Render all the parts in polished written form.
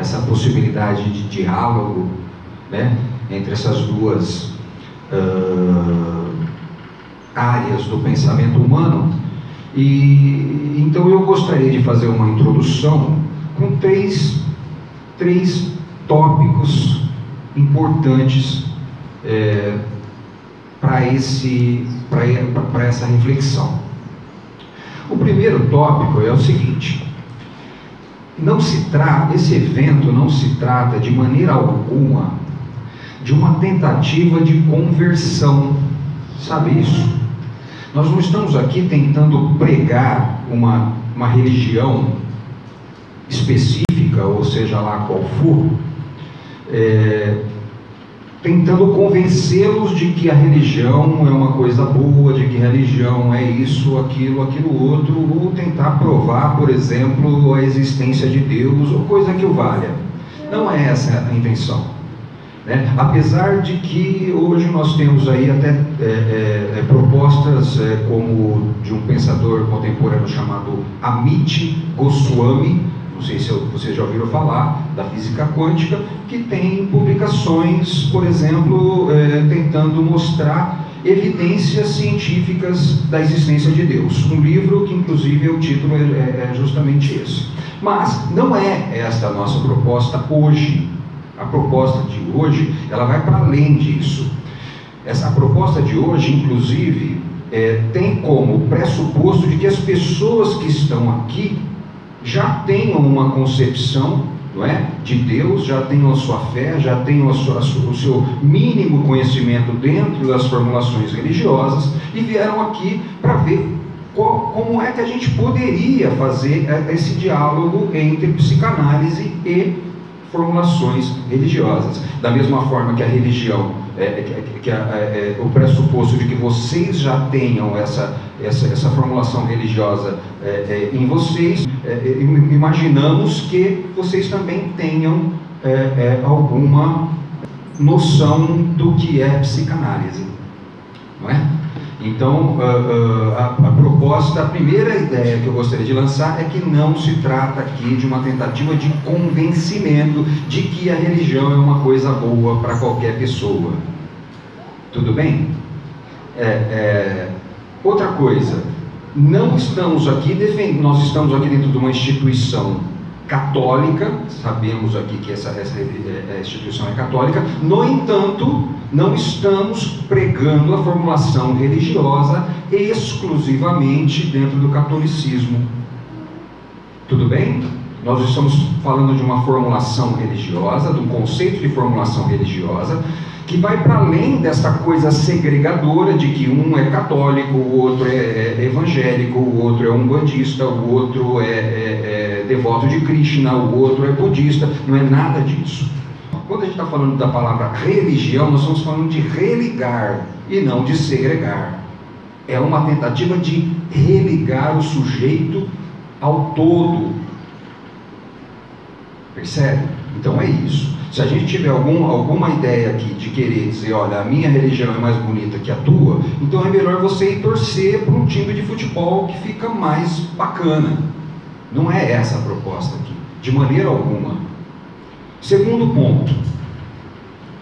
essa possibilidade de diálogo, né, entre essas duas áreas do pensamento humano. E então eu gostaria de fazer uma introdução com três tópicos importantes para essa reflexão. O primeiro tópico é o seguinte: esse evento não se trata de maneira alguma de uma tentativa de conversão, sabe isso? Nós não estamos aqui tentando pregar uma religião específica, ou seja lá qual for, tentando convencê-los de que a religião é uma coisa boa, de que a religião é isso, aquilo outro, ou tentar provar, por exemplo, a existência de Deus, ou coisa que o valha. Não é essa a intenção. Apesar de que hoje nós temos aí até propostas como de um pensador contemporâneo chamado Amit Goswami, não sei se vocês já ouviram falar, da física quântica, que tem publicações, por exemplo, tentando mostrar evidências científicas da existência de Deus. Um livro que, inclusive, o título é justamente esse. Mas não é esta a nossa proposta hoje. A proposta de hoje, ela vai para além disso. A proposta de hoje, inclusive, tem como pressuposto de que as pessoas que estão aqui já tenham uma concepção, não é, de Deus, já tenham a sua fé, já tenham o seu mínimo conhecimento dentro das formulações religiosas e vieram aqui para ver como é que a gente poderia fazer esse diálogo entre psicanálise e formulações religiosas. Da mesma forma que a religião, o pressuposto de que vocês já tenham essa formulação religiosa em vocês, imaginamos que vocês também tenham alguma noção do que é psicanálise, não é? Então, a primeira ideia que eu gostaria de lançar é que não se trata aqui de uma tentativa de convencimento de que a religião é uma coisa boa para qualquer pessoa. Tudo bem? Outra coisa, nós estamos aqui dentro de uma instituição católica, sabemos aqui que essa instituição é católica, no entanto, não estamos pregando a formulação religiosa exclusivamente dentro do catolicismo. Tudo bem? Nós estamos falando de uma formulação religiosa, de um conceito de formulação religiosa, que vai para além dessa coisa segregadora de que um é católico, o outro é evangélico, o outro é umbandista, o outro é devoto de Krishna, o outro é budista. Não é nada disso. Quando a gente está falando da palavra religião, nós estamos falando de religar e não de segregar. É uma tentativa de religar o sujeito ao todo. Percebe? Então é isso. Se a gente tiver alguma ideia aqui de querer dizer, olha, a minha religião é mais bonita que a tua, então é melhor você ir torcer para um time de futebol que fica mais bacana. Não é essa a proposta aqui, de maneira alguma. Segundo ponto,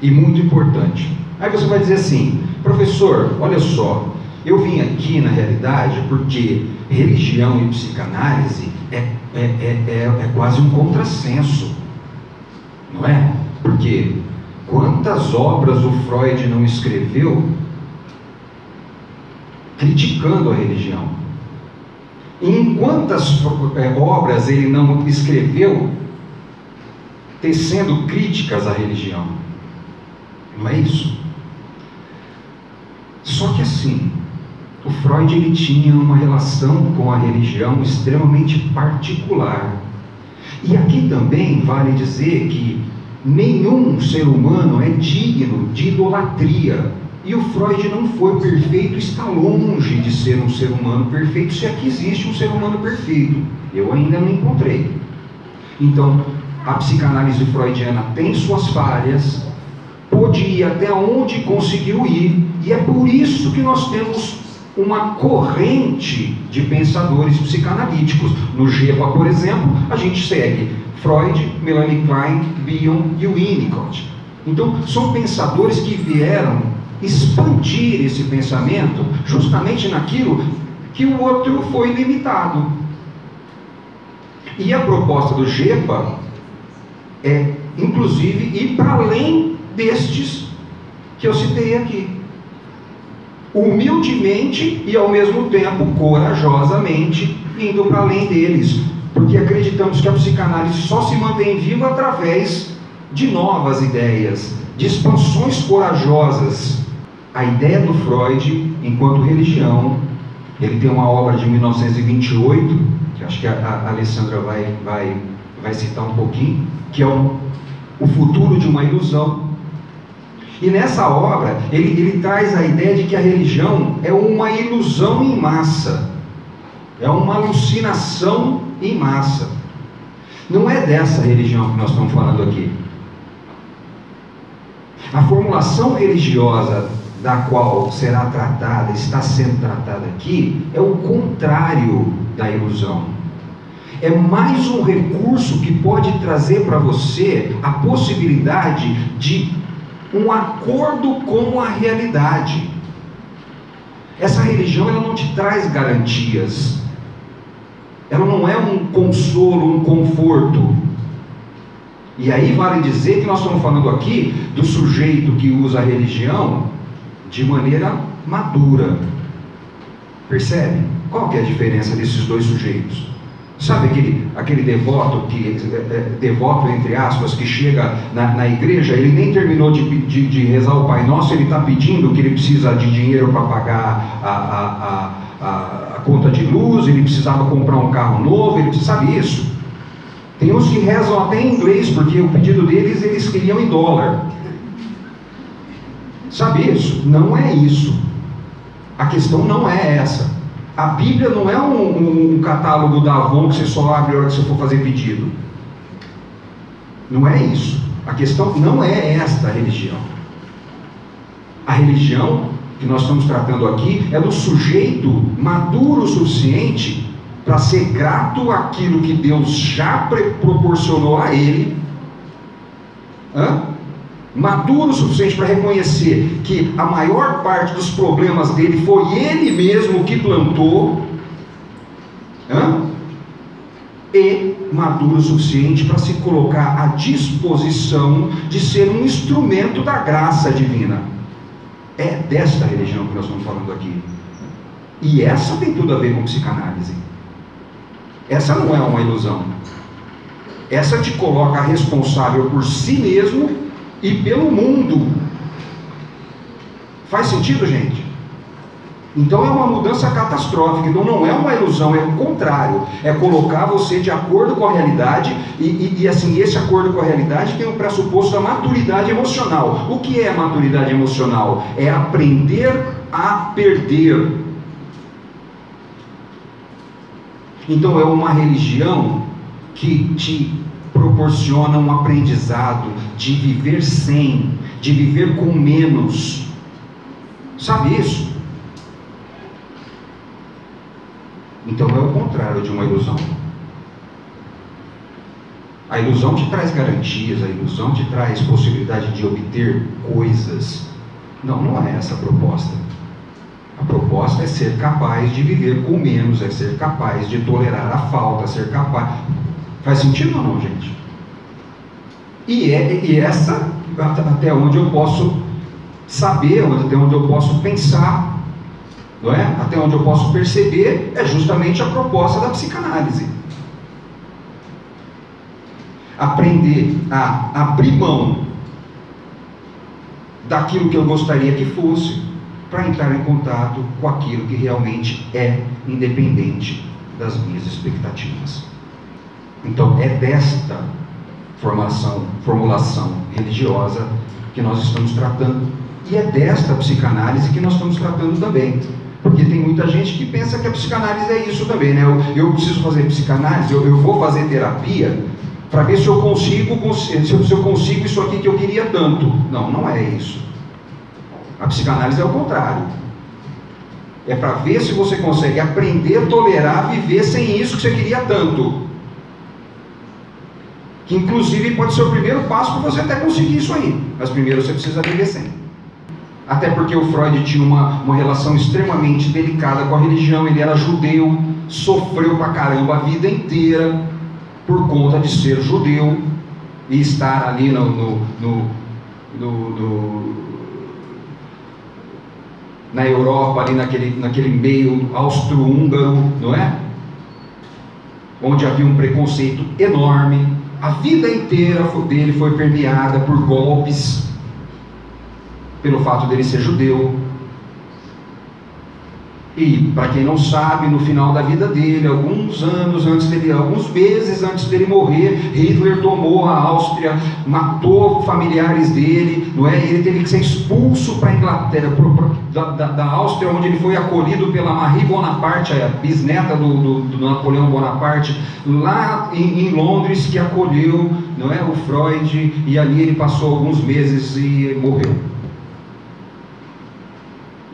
e muito importante. Aí você vai dizer assim, professor, olha só, eu vim aqui na realidade porque religião e psicanálise é quase um contrassenso, não é? Porque quantas obras o Freud não escreveu criticando a religião? E em quantas obras ele não escreveu tecendo críticas à religião? Não é isso? Só que assim, o Freud ele tinha uma relação com a religião extremamente particular. E aqui também vale dizer que nenhum ser humano é digno de idolatria. E o Freud não foi perfeito, está longe de ser um ser humano perfeito, se aqui existe um ser humano perfeito. Eu ainda não encontrei. Então, a psicanálise freudiana tem suas falhas, pôde ir até onde conseguiu ir, e é por isso que nós temos uma corrente de pensadores psicanalíticos. No GEPA, por exemplo, a gente segue Freud, Melanie Klein, Bion e Winnicott. Então, são pensadores que vieram expandir esse pensamento justamente naquilo que o outro foi limitado. E a proposta do GEPA é, inclusive, ir para além destes que eu citei aqui. Humildemente e, ao mesmo tempo, corajosamente, indo para além deles. Porque acreditamos que a psicanálise só se mantém viva através de novas ideias, de expansões corajosas. A ideia do Freud, enquanto religião, ele tem uma obra de 1928, que acho que a Alessandra vai citar um pouquinho, que é o futuro de uma ilusão. E nessa obra, ele traz a ideia de que a religião é uma ilusão em massa, é uma alucinação em massa. Não é dessa religião que nós estamos falando aqui. A formulação religiosa da qual será tratada, está sendo tratada aqui, é o contrário da ilusão. É mais um recurso que pode trazer para você a possibilidade de um acordo com a realidade. Essa religião, ela não te traz garantias. Ela não é um consolo, um conforto. E aí vale dizer que nós estamos falando aqui do sujeito que usa a religião de maneira madura. Percebe? Qual que é a diferença desses dois sujeitos? Sabe aquele devoto, devoto entre aspas, que chega na igreja, ele nem terminou de rezar o Pai Nosso, ele está pedindo que ele precisa de dinheiro para pagar a conta de luz, ele precisava comprar um carro novo, sabe isso? Tem uns que rezam até em inglês, porque o pedido deles, eles queriam em dólar. Sabe isso? Não é isso. A questão não é essa. A Bíblia não é um catálogo da Avon que você só abre a hora que você for fazer pedido. Não é isso. A questão não é esta religião. A religião que nós estamos tratando aqui é do sujeito maduro o suficiente para ser grato àquilo que Deus já proporcionou a ele. Maduro o suficiente para reconhecer que a maior parte dos problemas dele foi ele mesmo que plantou, e maduro o suficiente para se colocar à disposição de ser um instrumento da graça divina. É desta religião que nós estamos falando aqui. E essa tem tudo a ver com psicanálise. Essa não é uma ilusão. Essa te coloca responsável por si mesmo e pelo mundo. Faz sentido, gente? Então é uma mudança catastrófica. Então não é uma ilusão, é o contrário. É colocar você de acordo com a realidade. E assim, esse acordo com a realidade tem o pressuposto da maturidade emocional. O que é a maturidade emocional? É aprender a perder. Então é uma religião que te proporciona um aprendizado de viver sem, de viver com menos. Sabe isso? Então é o contrário de uma ilusão. A ilusão te traz garantias, a ilusão te traz possibilidade de obter coisas. Não é essa a proposta. A proposta é ser capaz de viver com menos, é ser capaz de tolerar a falta, ser capaz... Faz sentido ou não, gente? E essa, até onde eu posso saber, até onde eu posso pensar, não é? Até onde eu posso perceber, é justamente a proposta da psicanálise. Aprender a abrir mão daquilo que eu gostaria que fosse, para entrar em contato com aquilo que realmente é independente das minhas expectativas. Então é desta formulação religiosa que nós estamos tratando, e é desta psicanálise que nós estamos tratando também, porque tem muita gente que pensa que a psicanálise é isso também, né? Eu preciso fazer psicanálise, eu vou fazer terapia para ver se eu consigo isso aqui que eu queria tanto. Não é isso. A psicanálise é o contrário. É para ver se você consegue aprender a tolerar, viver sem isso que você queria tanto. Que inclusive pode ser o primeiro passo para você até conseguir isso aí. Mas primeiro você precisa viver sem. Até porque o Freud tinha uma relação extremamente delicada com a religião. Ele era judeu, sofreu pra caramba a vida inteira por conta de ser judeu e estar ali na Europa, ali naquele meio austro-húngaro, não é? Onde havia um preconceito enorme. A vida inteira dele foi permeada por golpes, pelo fato dele ser judeu. E, para quem não sabe, no final da vida dele, alguns meses antes dele morrer, Hitler tomou a Áustria, matou familiares dele, não é? Ele teve que ser expulso para a Inglaterra, da Áustria, onde ele foi acolhido pela Marie Bonaparte, a bisneta do Napoleão Bonaparte, lá em Londres, que acolheu, não é, o Freud, e ali ele passou alguns meses e morreu.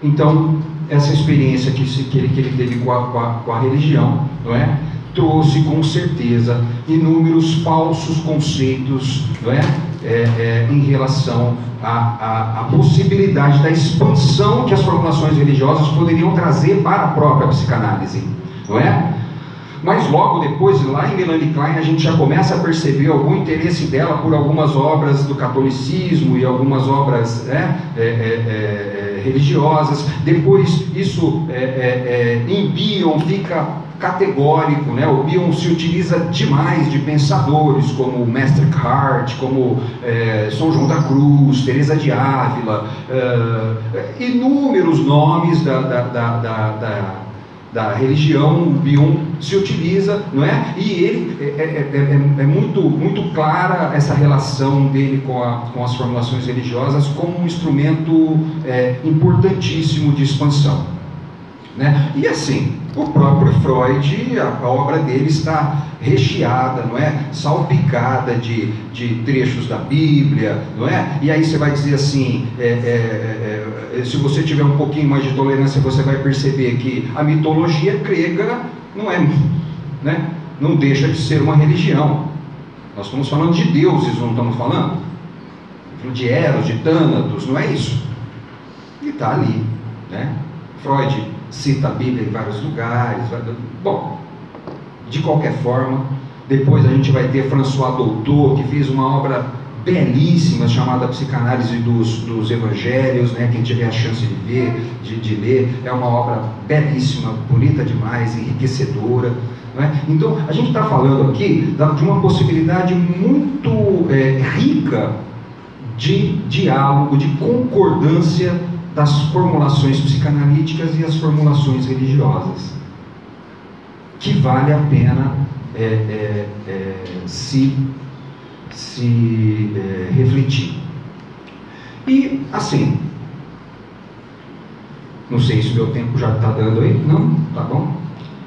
Então, essa experiência que ele teve com a religião, não é? Trouxe com certeza inúmeros falsos conceitos, não é? Em relação à possibilidade da expansão que as formulações religiosas poderiam trazer para a própria psicanálise, não é? Mas logo depois, lá em Melanie Klein, a gente já começa a perceber algum interesse dela por algumas obras do catolicismo e algumas obras religiosas. Depois isso em Bion fica categórico, né? O Bion se utiliza demais de pensadores como Mestre Eckhart, como São João da Cruz, Teresa de Ávila, inúmeros nomes da religião. O Bion se utiliza, não é? E ele é muito clara essa relação dele com as formulações religiosas como um instrumento importantíssimo de expansão, né? E assim, o próprio Freud, a obra dele está recheada, não é? Salpicada de trechos da Bíblia, não é? E aí você vai dizer assim, se você tiver um pouquinho mais de tolerância, você vai perceber que a mitologia grega não deixa de ser uma religião. Nós estamos falando de deuses, não estamos falando? Estamos falando de Eros, de Thanatos, não é isso? E está ali, né? Freud cita a Bíblia em vários lugares. Bom, de qualquer forma, depois a gente vai ter François Dolto, que fez uma obra belíssima chamada Psicanálise dos Evangelhos, né? Quem tiver a chance de ver, de ler, é uma obra belíssima, bonita demais, enriquecedora, não é? Então, a gente está falando aqui de uma possibilidade muito rica de diálogo, de concordância das formulações psicanalíticas e as formulações religiosas, que vale a pena se refletir. E assim, não sei se o meu tempo já está dando aí, não? Tá bom?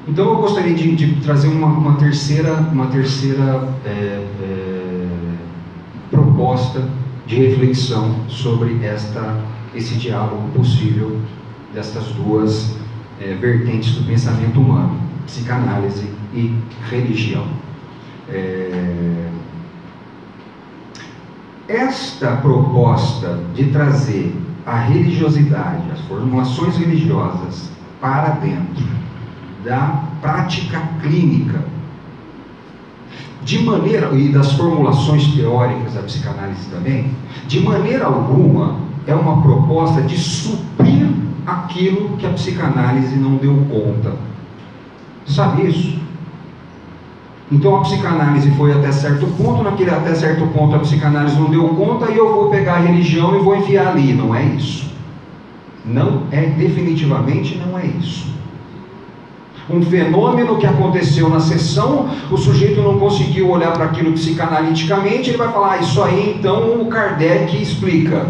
Então eu gostaria de trazer uma terceira proposta de reflexão sobre esse diálogo possível destas duas vertentes do pensamento humano, psicanálise e religião. Esta proposta de trazer a religiosidade, as formulações religiosas para dentro da prática clínica, de maneira, e das formulações teóricas da psicanálise também, de maneira alguma é uma proposta de suprir aquilo que a psicanálise não deu conta. Sabe isso? Então a psicanálise foi até certo ponto, até certo ponto a psicanálise não deu conta e eu vou pegar a religião e vou enfiar ali. Não é isso. Não é, definitivamente não é isso. Um fenômeno que aconteceu na sessão, o sujeito não conseguiu olhar para aquilo psicanaliticamente, ele vai falar, isso aí então o Kardec explica.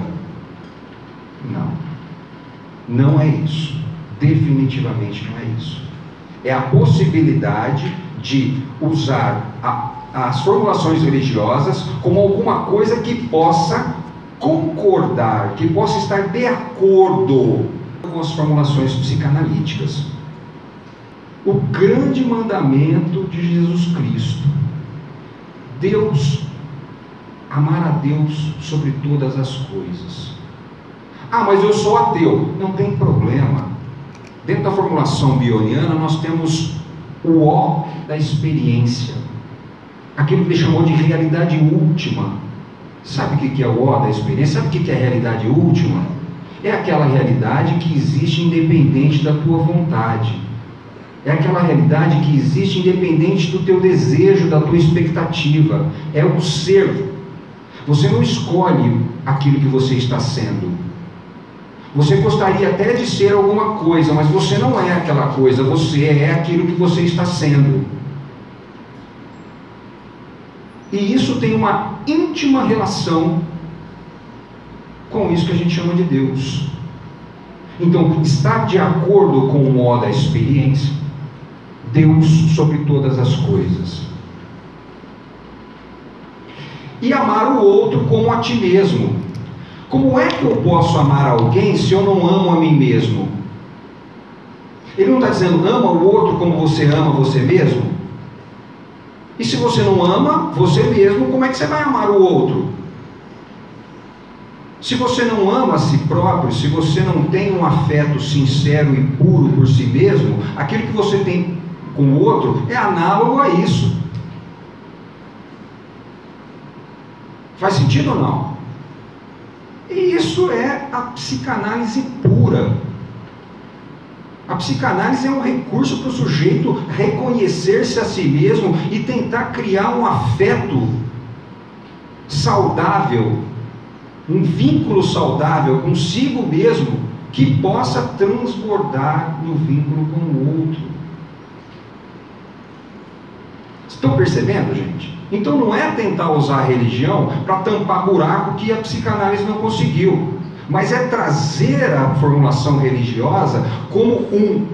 Não é isso. Definitivamente não é isso. É a possibilidade de usar as formulações religiosas como alguma coisa que possa concordar, que possa estar de acordo com as formulações psicanalíticas. O grande mandamento de Jesus Cristo: Deus, amar a Deus sobre todas as coisas. Ah, mas eu sou ateu. Não tem problema. Dentro da formulação bioniana nós temos o O da experiência, aquilo que ele chamou de realidade última. Sabe o que é o O da experiência? Sabe o que é a realidade última? É aquela realidade que existe independente da tua vontade. É aquela realidade que existe independente do teu desejo, da tua expectativa. É o ser. Você não escolhe aquilo que você está sendo. Você gostaria até de ser alguma coisa, mas você não é aquela coisa. Você é aquilo que você está sendo. E isso tem uma íntima relação com isso que a gente chama de Deus. Então, estar de acordo com o O da experiência, Deus sobre todas as coisas. E amar o outro como a ti mesmo. Como é que eu posso amar alguém se eu não amo a mim mesmo? Ele não está dizendo ama o outro como você ama você mesmo? E se você não ama você mesmo, como é que você vai amar o outro? Se você não ama a si próprio, se você não tem um afeto sincero e puro por si mesmo, aquilo que você tem com o outro é análogo a isso. Faz sentido ou não? E isso é a psicanálise pura. A psicanálise é um recurso para o sujeito reconhecer-se a si mesmo e tentar criar um afeto saudável, um vínculo saudável consigo mesmo, que possa transbordar no vínculo com o outro. Estão percebendo, gente? Então não é tentar usar a religião para tampar buraco que a psicanálise não conseguiu, mas é trazer a formulação religiosa como um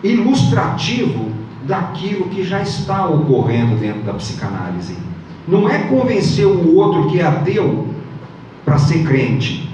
ilustrativo daquilo que já está ocorrendo dentro da psicanálise. Não é convencer o outro que é ateu para ser crente.